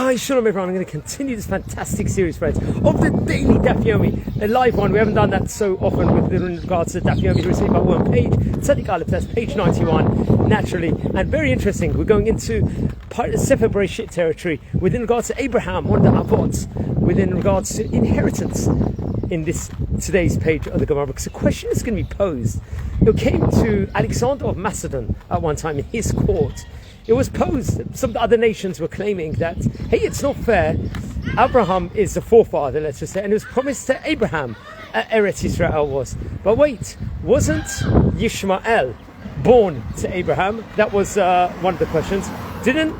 Hi, Shalom everyone. I'm going to continue this fantastic series, friends, of the daily Daf Yomi, a live one. We haven't done that so often with regards to Daf Yomi received by one page. Tzaddik Aleph, that's page 91, naturally. And very interesting, we're going into part of Sefer Bereshit territory within regards to Abraham, one of the Avot, within regards to inheritance in this today's page of the Gemara, because the question is going to be posed. It came to Alexander of Macedon at one time in his court. It was posed. Some other nations were claiming that, hey, it's not fair. Abraham is the forefather, let's just say, and it was promised to Abraham, Eretz Israel was. But wait, wasn't Yishmael born to Abraham? That was one of the questions. Didn't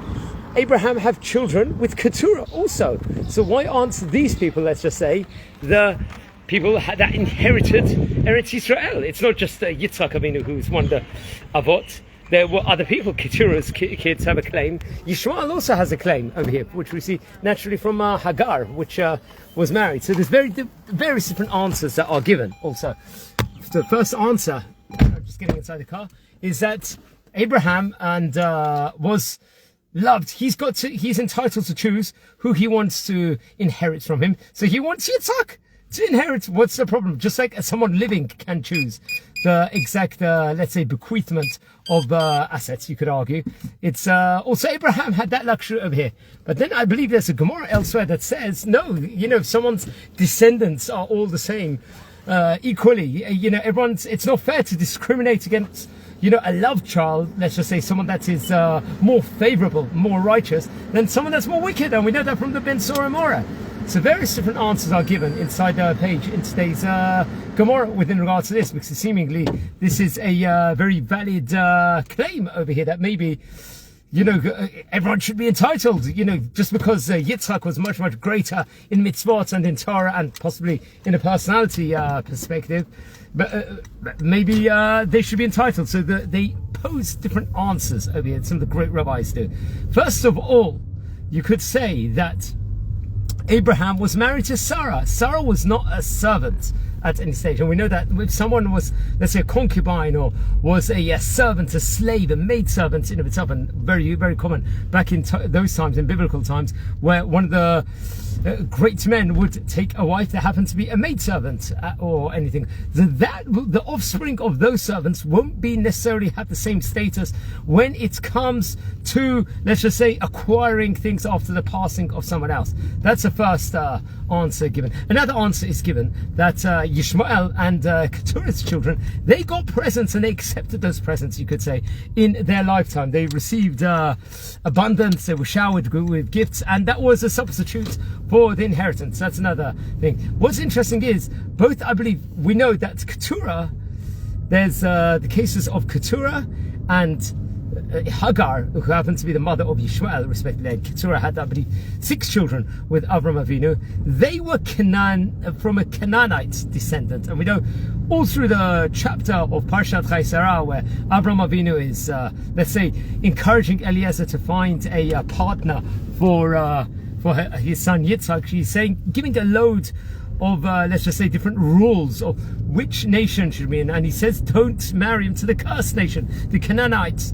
Abraham have children with Keturah also? So why aren't these people, let's just say, the people that inherited Eretz Israel? It's not just Yitzhak Avinu, who's one of the Avot. There were other people. Keturah's kids have a claim. Yishmael also has a claim over here, which we see naturally from Hagar, which was married. So there's various different answers that are given. Also, the first answer, I'm just getting inside the car, is that Abraham was loved. He's entitled to choose who he wants to inherit from him. So he wants Yitzhak to inherit. What's the problem? Just like someone living can choose the exact, let's say, bequeathment of assets, you could argue. It's also Abraham had that luxury over here. But then I believe there's a Gemara elsewhere that says, no, if someone's descendants are all the same, equally, it's not fair to discriminate against, a love child, let's just say someone that is more favorable, more righteous, than someone that's more wicked. And we know that from the Ben Sora Mora. So various different answers are given inside the page in today's Gemara within regards to this, because seemingly this is a very valid claim over here that maybe, everyone should be entitled, just because Yitzhak was much, much greater in mitzvot and in Torah and possibly in a personality perspective, but maybe they should be entitled. So they pose different answers over here, some of the great rabbis do. First of all, you could say that Abraham was married to Sarah. Sarah was not a servant at any stage. And we know that if someone was, let's say, a concubine or was a servant, a slave, a maidservant in of itself, and very, very common back in those times, in biblical times, where one of the great men would take a wife that happened to be a maidservant or anything. The offspring of those servants won't be necessarily have the same status when it comes to, let's just say, acquiring things after the passing of someone else. That's the first answer given. Another answer is given that Yishmael and Keturah's children, they got presents and they accepted those presents, you could say, in their lifetime. They received abundance, they were showered with gifts, and that was a substitute for the inheritance. That's another thing. What's interesting is, both, I believe, we know that Keturah, there's the cases of Keturah and Hagar, who happened to be the mother of Yishmael, respectively. And Keturah had, I believe, 6 children with Avram Avinu. They were from a Canaanite descendant. And we know all through the chapter of Parshat Chai Sarah, where Avram Avinu is, let's say, encouraging Eliezer to find a partner for his son Yitzhak. She's saying, giving a load of, let's just say, different rules of which nation should be in. And he says, don't marry him to the cursed nation, the Canaanite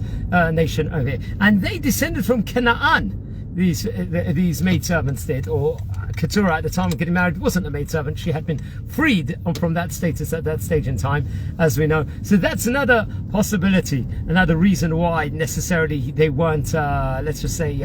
nation over here. And they descended from Canaan, these maidservants did, or Keturah at the time of getting married wasn't a maidservant. She had been freed from that status at that stage in time, as we know. So that's another possibility, another reason why necessarily they weren't, let's just say,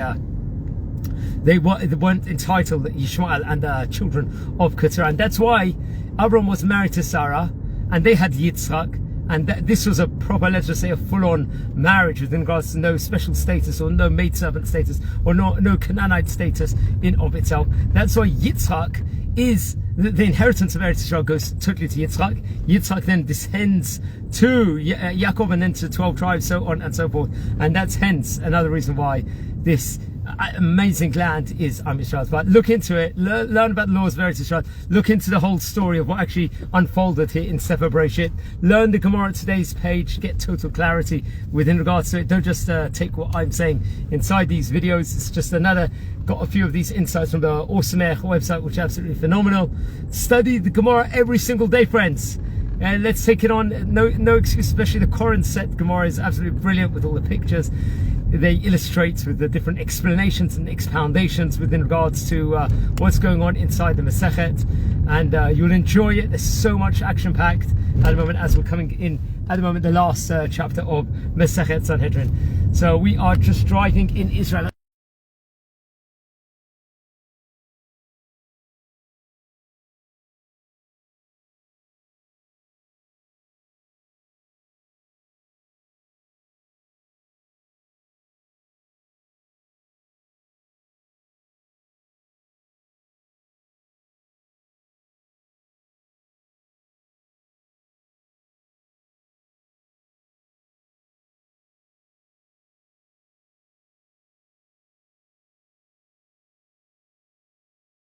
they weren't entitled, Yishmael and the children of Keturah. And that's why Abram was married to Sarah, and they had Yitzhak, and this was a proper, let's just say, a full-on marriage with regards to no special status or no maidservant status or no Canaanite status in of itself. That's why Yitzhak is, the inheritance of Eretz Israel goes totally to Yitzhak. Yitzhak then descends to Yaakov and then to 12 tribes, so on and so forth. And that's hence another reason why this amazing land is Am Yisrael's. But look into it, learn about the laws of Eretz Israel, look into the whole story of what actually unfolded here in Sefer Bereshit, learn the Gemara at today's page, get total clarity within regards to it. Don't just take what I'm saying inside these videos. It's just got a few of these insights from the Osamech website, which is absolutely phenomenal. Study the Gemara every single day, friends. Let's take it on. No excuse, especially the Koran set Gemara is absolutely brilliant with all the pictures. they illustrate with the different explanations and expoundations within regards to what's going on inside the Masechet, and you'll enjoy it. There's so much action-packed at the moment as we're coming in at the moment the last chapter of Masechet Sanhedrin. So we are just driving in Israel.